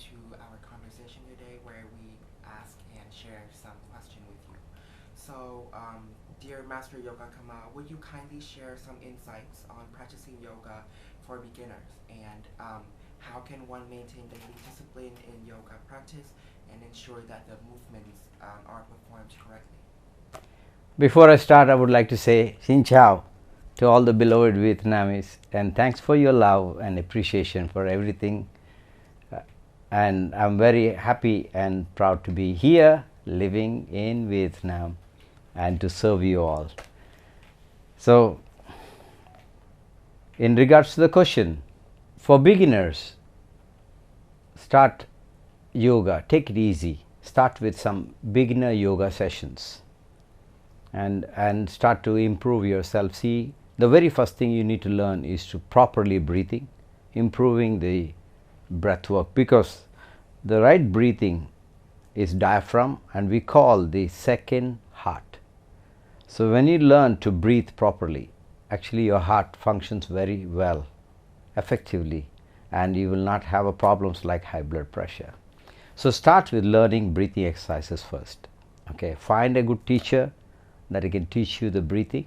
to our conversation today where we ask and share some question with you. So, dear Master Yoga Kamal, would you kindly share some insights on practicing yoga for beginners and how can one maintain daily discipline in yoga practice and ensure that the movements are performed correctly? Before I start, I would like to say Xin Chào to all the beloved Vietnamese, and thanks for your love and appreciation for everything. And I'm very happy and proud to be here, living in Vietnam, and to serve you all. So, in regards to the question, for beginners, start yoga, take it easy. Start with some beginner yoga sessions and start to improve yourself. See, the very first thing you need to learn is to properly breathing, improving the breath work, because the right breathing is diaphragm and we call the second heart. So when you learn to breathe properly, actually your heart functions very well, effectively, and you will not have a problems like high blood pressure. So start with learning breathing exercises first. Okay, find a good teacher that can teach you the breathing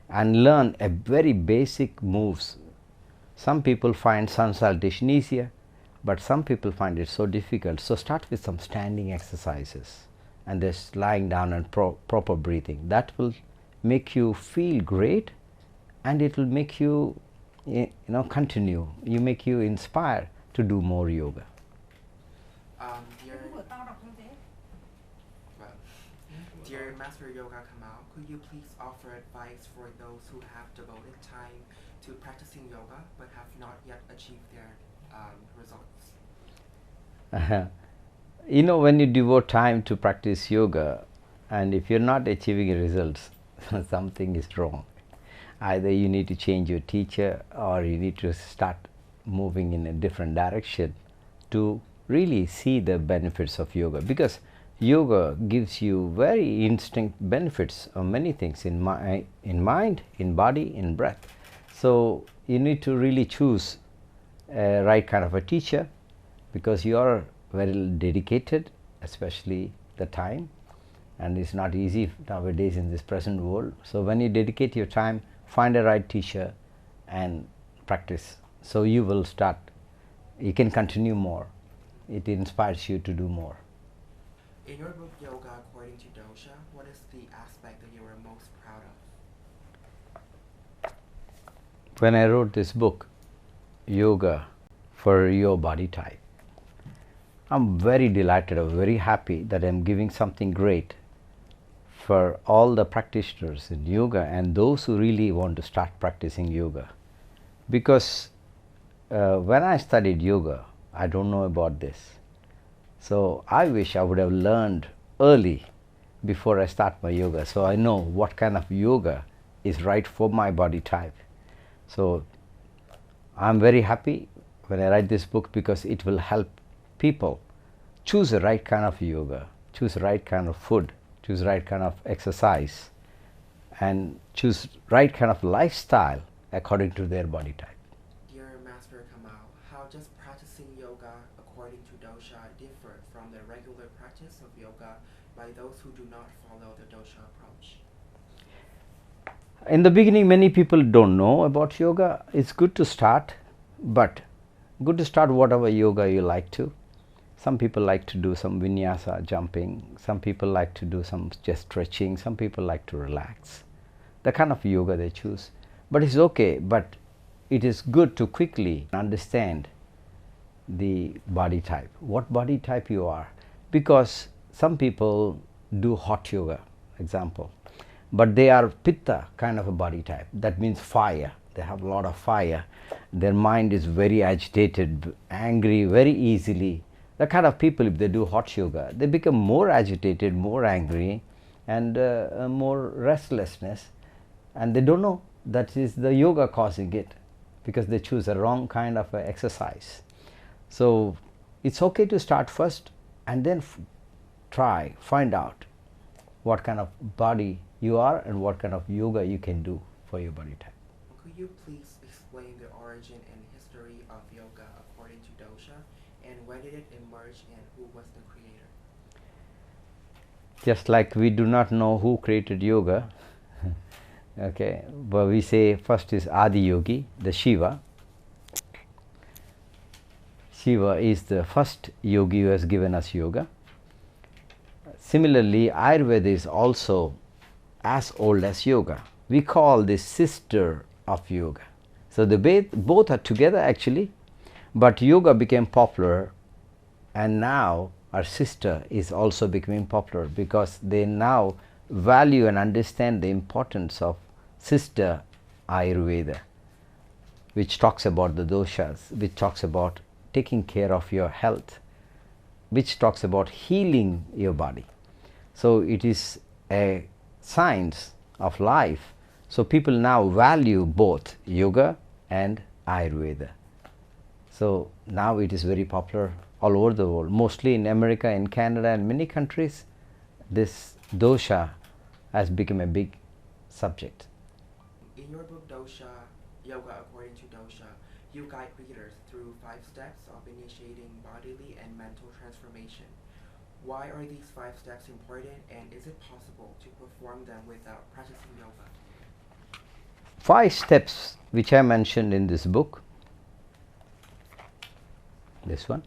and learn a very basic moves. Some people find sun salutation easier, but some people find it so difficult. So start with some standing exercises and just lying down and proper breathing. That will make you feel great, and it will make you continue. You make you inspire to do more yoga. Dear Master Yoga Kamal, could you please offer advice for those who have devoted time to practicing yoga but have not yet achieved their results? When you devote time to practice yoga and if you're not achieving results, something is wrong. Either you need to change your teacher or you need to start moving in a different direction to really see the benefits of yoga, because yoga gives you very instinct benefits of many things in mind, in body, in breath. So you need to really choose a right kind of a teacher, because you are very dedicated, especially the time, and it's not easy nowadays in this present world. So when you dedicate your time, find a right teacher and practice. So you will start, you can continue more. It inspires you to do more. In your book Yoga According to Dosha, what is the aspect that you are most proud of? When I wrote this book, Yoga for Your Body Type, I'm very delighted, I'm very happy that I'm giving something great for all the practitioners in yoga and those who really want to start practicing yoga. Because when I studied yoga, I don't know about this. So I wish I would have learned early before I start my yoga, so I know what kind of yoga is right for my body type. So I'm very happy when I write this book, because it will help people choose the right kind of yoga, choose the right kind of food, choose the right kind of exercise, and choose right kind of lifestyle according to their body type. Dear Master Kamal, how does practicing yoga according to dosha differ from the regular practice of yoga by those who do not follow the dosha approach? In the beginning, many people don't know about yoga. It's good to start, but good to start whatever yoga you like to. Some people like to do some vinyasa jumping, some people like to do some just stretching, some people like to relax. The kind of yoga they choose. But it's okay, but it is good to quickly understand the body type, what body type you are, because some people do hot yoga, example, but they are pitta kind of a body type. That means fire. They have a lot of fire. Their mind is very agitated, angry very easily. The kind of people, if they do hot yoga, they become more agitated, more angry, and more restlessness, and they don't know that is the yoga causing it, because they choose the wrong kind of exercise. So it's okay to start first and then try, find out what kind of body you are and what kind of yoga you can do for your body type. Could you please explain the origin and history of yoga according to dosha and when did it emerge, and who was the creator? Just like we do not know who created yoga, okay, but we say first is Adi Yogi, the Shiva. Shiva is the first yogi who has given us yoga. Similarly, Ayurveda is also as old as yoga. We call this sister of yoga. So the both are together actually, but yoga became popular, and now our sister is also becoming popular because they now value and understand the importance of sister Ayurveda, which talks about the doshas, which talks about taking care of your health, which talks about healing your body. So it is a science of life. So people now value both yoga and Ayurveda. So now it is very popular all over the world, mostly in America, in Canada, and many countries. This dosha has become a big subject. In your book Dosha, Yoga According to Dosha, you guide readers through 5 steps of initiating bodily and mental transformation. Why are these 5 steps important, and is it possible to perform them without practicing yoga? 5 steps which I mentioned in this book, this one,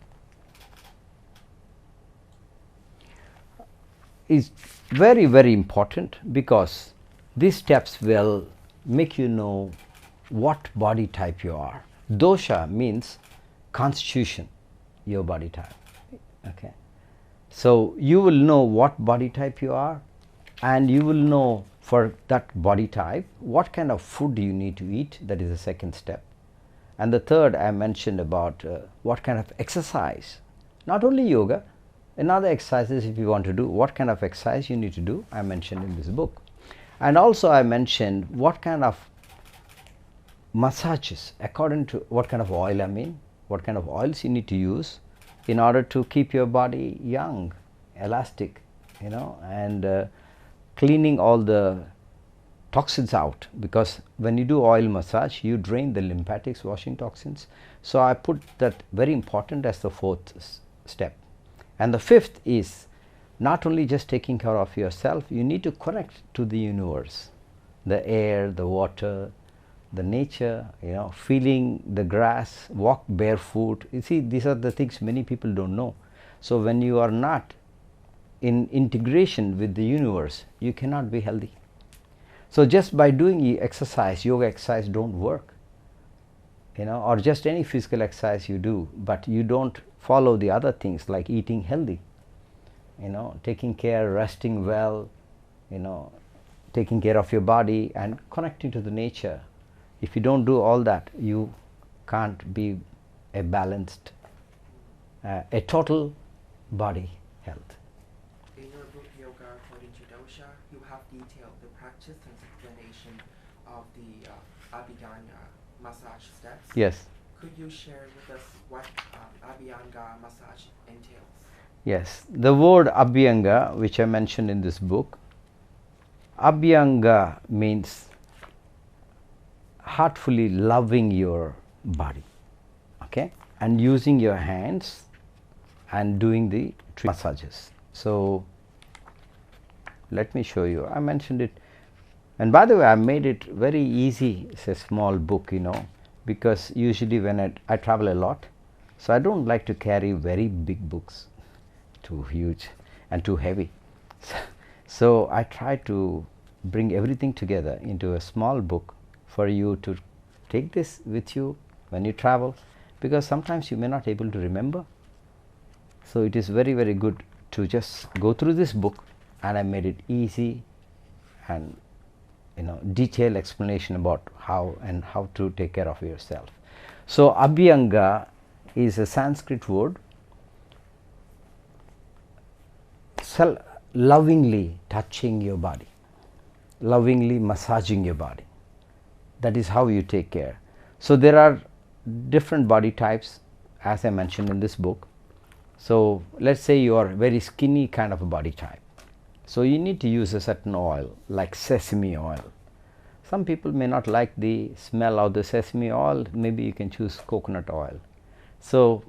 is very, very important because these steps will make you know what body type you are. Dosha means constitution, your body type. Okay. So you will know what body type you are, and you will know for that body type what kind of food you need to eat. That is the second step. And the third, I mentioned about what kind of exercise, not only yoga, and other exercises if you want to do, what kind of exercise you need to do, I mentioned in this book. And also I mentioned what kind of massages, according to what kind of oil, what kind of oils you need to use in order to keep your body young, elastic, and cleaning all the toxins out, because when you do oil massage you drain the lymphatics, washing toxins. So I put that very important as the 4th step. And the 5th is not only just taking care of yourself, you need to connect to the universe, the air, the water, the nature, feeling the grass, walk barefoot. You see, these are the things many people don't know. So when you are not in integration with the universe, you cannot be healthy. So just by doing exercise, yoga exercise don't work, or just any physical exercise you do, but you don't follow the other things like eating healthy, taking care, resting well, taking care of your body and connecting to the nature. If you don't do all that, you can't be a balanced, a total body health. In your book Yoga According to Dosha, you have detailed the practice and explanation of the Abanga massage steps. Yes. Could you share with us what Abanga massage entails? Yes. The word Abanga, which I mentioned in this book, Abanga means heartfully loving your body, okay, and using your hands and doing the massages. So let me show you. I mentioned it, and by the way, I made it very easy. It's a small book, because usually when I travel a lot, so I don't like to carry very big books, too huge and too heavy. So I try to bring everything together into a small book for you to take this with you when you travel, because sometimes you may not able to remember. So it is very, very good to just go through this book, and I made it easy and detailed explanation about how to take care of yourself. So Abhyanga is a Sanskrit word, lovingly touching your body, lovingly massaging your body. That is how you take care. So there are different body types, as I mentioned in this book. So let's say you are very skinny kind of a body type. So you need to use a certain oil like sesame oil. Some people may not like the smell of the sesame oil, maybe you can choose coconut oil. So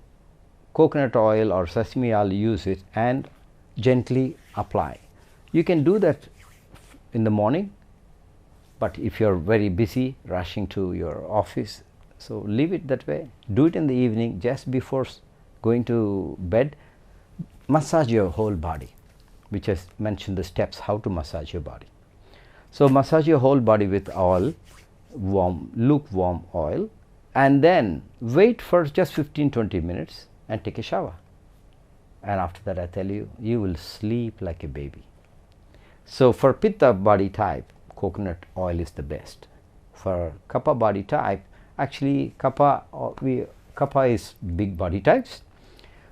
coconut oil or sesame oil, use it and gently apply. You can do that in the morning, but if you are very busy rushing to your office, so leave it that way. Do it in the evening just before going to bed. Massage your whole body, which has mentioned the steps how to massage your body. So massage your whole body with oil, warm, lukewarm oil, and then wait for just 15-20 minutes and take a shower. And after that, I tell you, you will sleep like a baby. So for Pitta body type, coconut oil is the best. For Kapha body type, actually Kapha is big body types,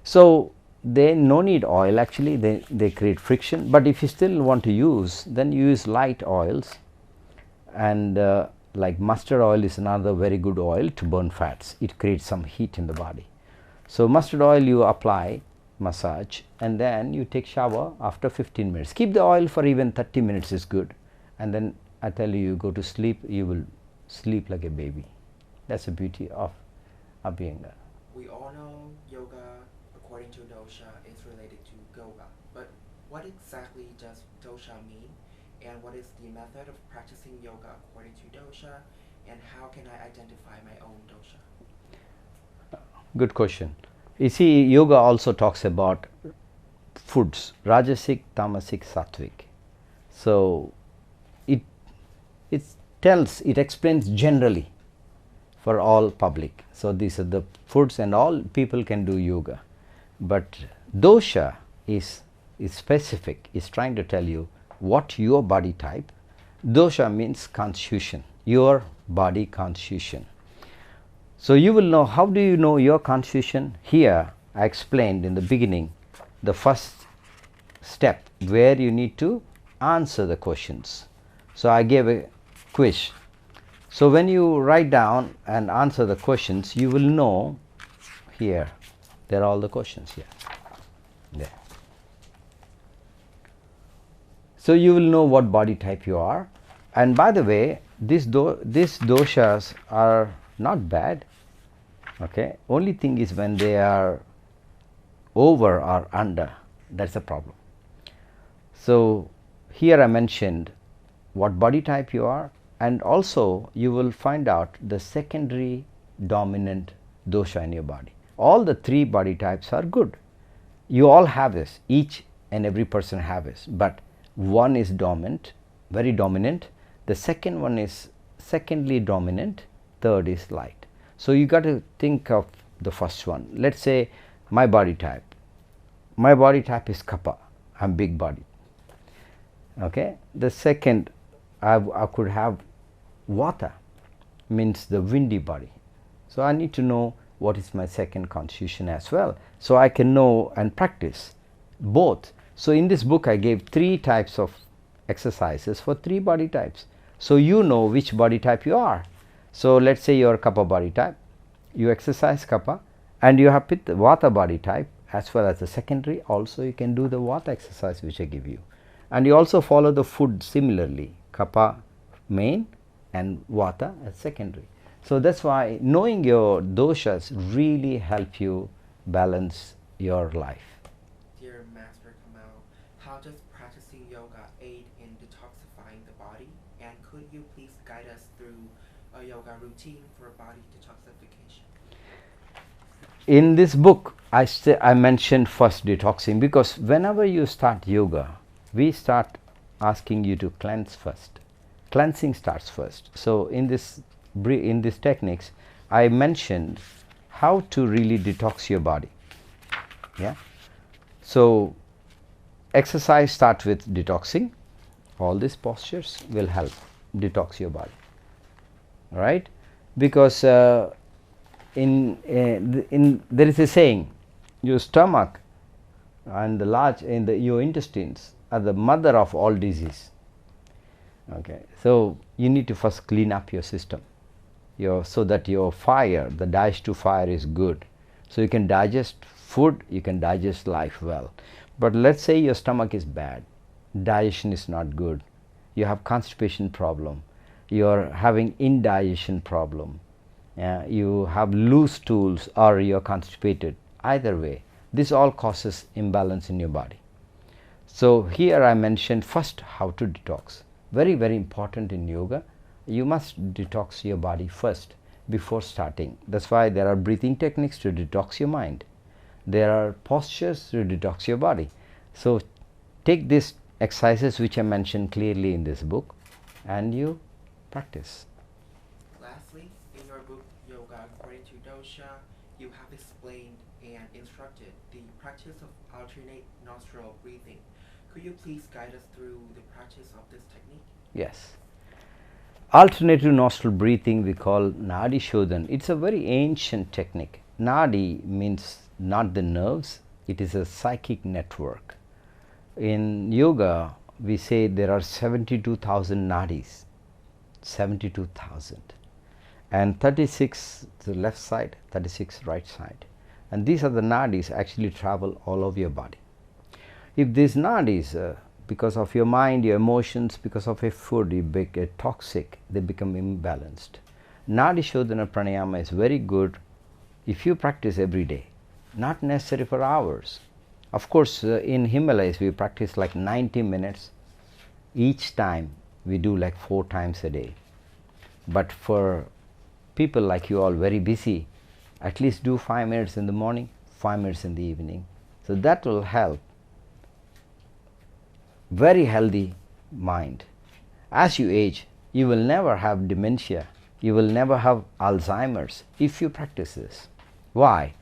so they no need oil. Actually they create friction, but if you still want to use, then you use light oils, and like mustard oil is another very good oil to burn fats. It creates some heat in the body. So mustard oil you apply, massage, and then you take shower after 15 minutes. Keep the oil for even 30 minutes is good, and then I tell you, you go to sleep, you will sleep like a baby. That's the beauty of Abanga. We all know yoga, according to dosha, is related to yoga, but what exactly does dosha mean, and what is the method of practicing yoga according to dosha, and how can I identify my own dosha? Good question. You see, yoga also talks about foods, Rajasic, Tamasic, Sattvic. So it explains generally for all public. So these are the foods, and all people can do yoga. But dosha is specific, is trying to tell you what your body type. Dosha means constitution, your body constitution. So you will know, how do you know your constitution? Here I explained in the beginning the first step where you need to answer the questions. So I gave a quiz. So when you write down and answer the questions, you will know. Here there are all the questions here. There. So you will know what body type you are. And by the way, these doshas are not bad. Okay, only thing is when they are over or under, that's the problem. So here I mentioned what body type you are, and also you will find out the secondary dominant dosha in your body. All the three body types are good. You all have this, each and every person have this, but one is dominant, very dominant, the second one is secondly dominant, third is light. So you got to think of the first one. Let's say my body type. My body type is Kapha. I'm big body. Okay. The second, I could have Vata, means the windy body. So I need to know what is my second constitution as well. So I can know and practice both. So in this book I gave 3 types of exercises for 3 body types. So you know which body type you are. So let's say you are Kapha body type, you exercise Kapha, and you have Pitta Vata body type as well as the secondary. Also you can do the Vata exercise which I give you, and you also follow the food similarly, Kapha main and Vata as secondary. So that's why knowing your doshas really help you balance your life. Dear Master Kamal, how does practicing yoga aid in detoxifying the body, and could you please guide us through a yoga routine for body detoxification? In this book I mentioned first detoxing, because whenever you start yoga, we start asking you to cleanse first. Cleansing starts first. So in this techniques I mentioned how to really detox your body. Yeah. So exercise starts with detoxing. All these postures will help detox your body. Right? Because there is a saying, your stomach and your intestines are the mother of all disease. Okay, so you need to first clean up your system, so that your fire, the digestive fire, is good. So you can digest food, you can digest life well. But let's say your stomach is bad, digestion is not good, you have constipation problem, you are having indigestion problem, you have loose stools, or you are constipated, either way, this all causes imbalance in your body. So here I mentioned first how to detox. Very, very important in yoga. You must detox your body first before starting. That's why there are breathing techniques to detox your mind. There are postures to detox your body. So take these exercises which I mentioned clearly in this book and you practice. Lastly, in your book, Yoga According to Dosha, you have explained and instructed the practice of alternate nostril breathing. Could you please guide us through the practice of this technique? Yes. Alternative nostril breathing we call Nadi Shodhan. It's a very ancient technique. Nadi means not the nerves, it is a psychic network. In yoga, we say there are 72,000 nadis, 72,000, and 36 the left side, 36 right side. And these are the nadis actually travel all over your body. If these nadis, because of your mind, your emotions, because of your food, you get toxic, they become imbalanced. Nadi Shodhana Pranayama is very good if you practice every day, not necessary for hours. Of course, in Himalayas we practice like 90 minutes each time. We do like 4 times a day. But for people like you all very busy, at least do 5 minutes in the morning, 5 minutes in the evening. So that will help. Very healthy mind. As you age, you will never have dementia, you will never have Alzheimer's if you practice this. Why?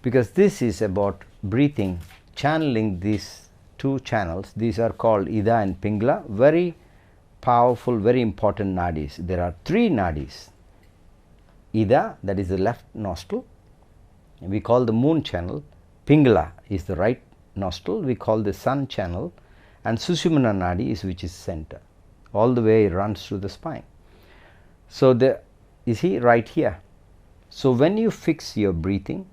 Because this is about breathing, channeling these 2 channels. These are called Ida and Pingala, very powerful, very important nadis. There are 3 nadis. Ida, that is the left nostril, we call the moon channel. Pingala is the right nostril, we call the sun channel. And Sushumna Nadi is which is center, all the way runs through the spine. So you see right here. So when you fix your breathing,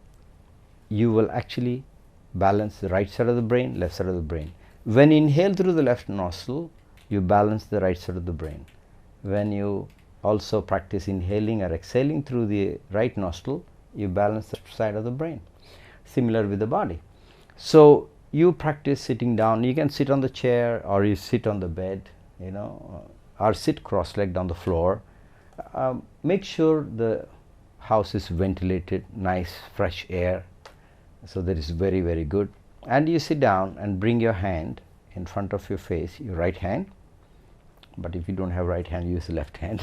you will actually balance the right side of the brain, left side of the brain. When you inhale through the left nostril, you balance the right side of the brain. When you also practice inhaling or exhaling through the right nostril, you balance the side of the brain. Similar with the body. So you practice sitting down. You can sit on the chair or you sit on the bed, or sit cross-legged on the floor. Make sure the house is ventilated, nice fresh air. So that is very, very good. And you sit down and bring your hand in front of your face, your right hand. But if you don't have right hand, use the left hand.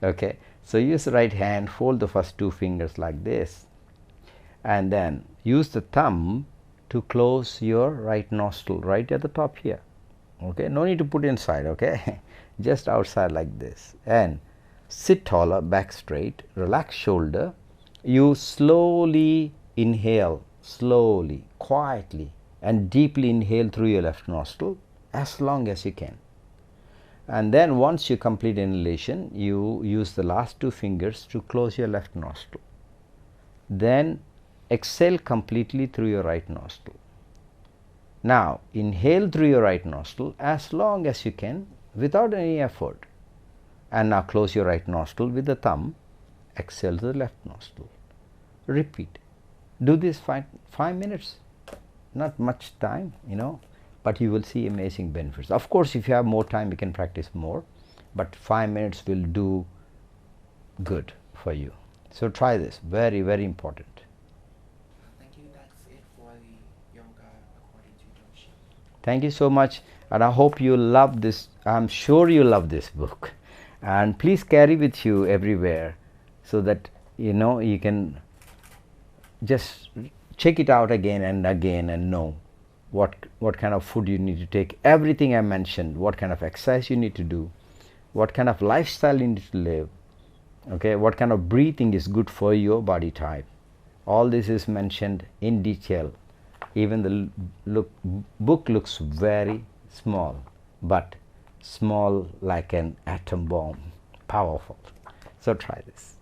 Okay. So use the right hand, fold the first 2 fingers like this, and then use the thumb to close your right nostril right at the top here. Okay, no need to put inside, okay, just outside like this, and sit taller, back straight, relax shoulder. You slowly inhale, slowly, quietly, and deeply inhale through your left nostril as long as you can. And then once you complete inhalation, you use the last 2 fingers to close your left nostril. Then exhale completely through your right nostril. Now inhale through your right nostril as long as you can without any effort. And now close your right nostril with the thumb, exhale to the left nostril. Repeat. Do this 5 minutes. Not much time, but you will see amazing benefits. Of course, if you have more time, you can practice more, but 5 minutes will do good for you. So try this. Very, very important. Thank you so much, and I hope you love this. I'm sure you love this book, and please carry with you everywhere so that you can just check it out again and know what kind of food you need to take. Everything I mentioned, what kind of exercise you need to do, what kind of lifestyle you need to live, okay, what kind of breathing is good for your body type. All this is mentioned in detail. Even the book looks very small, but small like an atom bomb, powerful. So try this.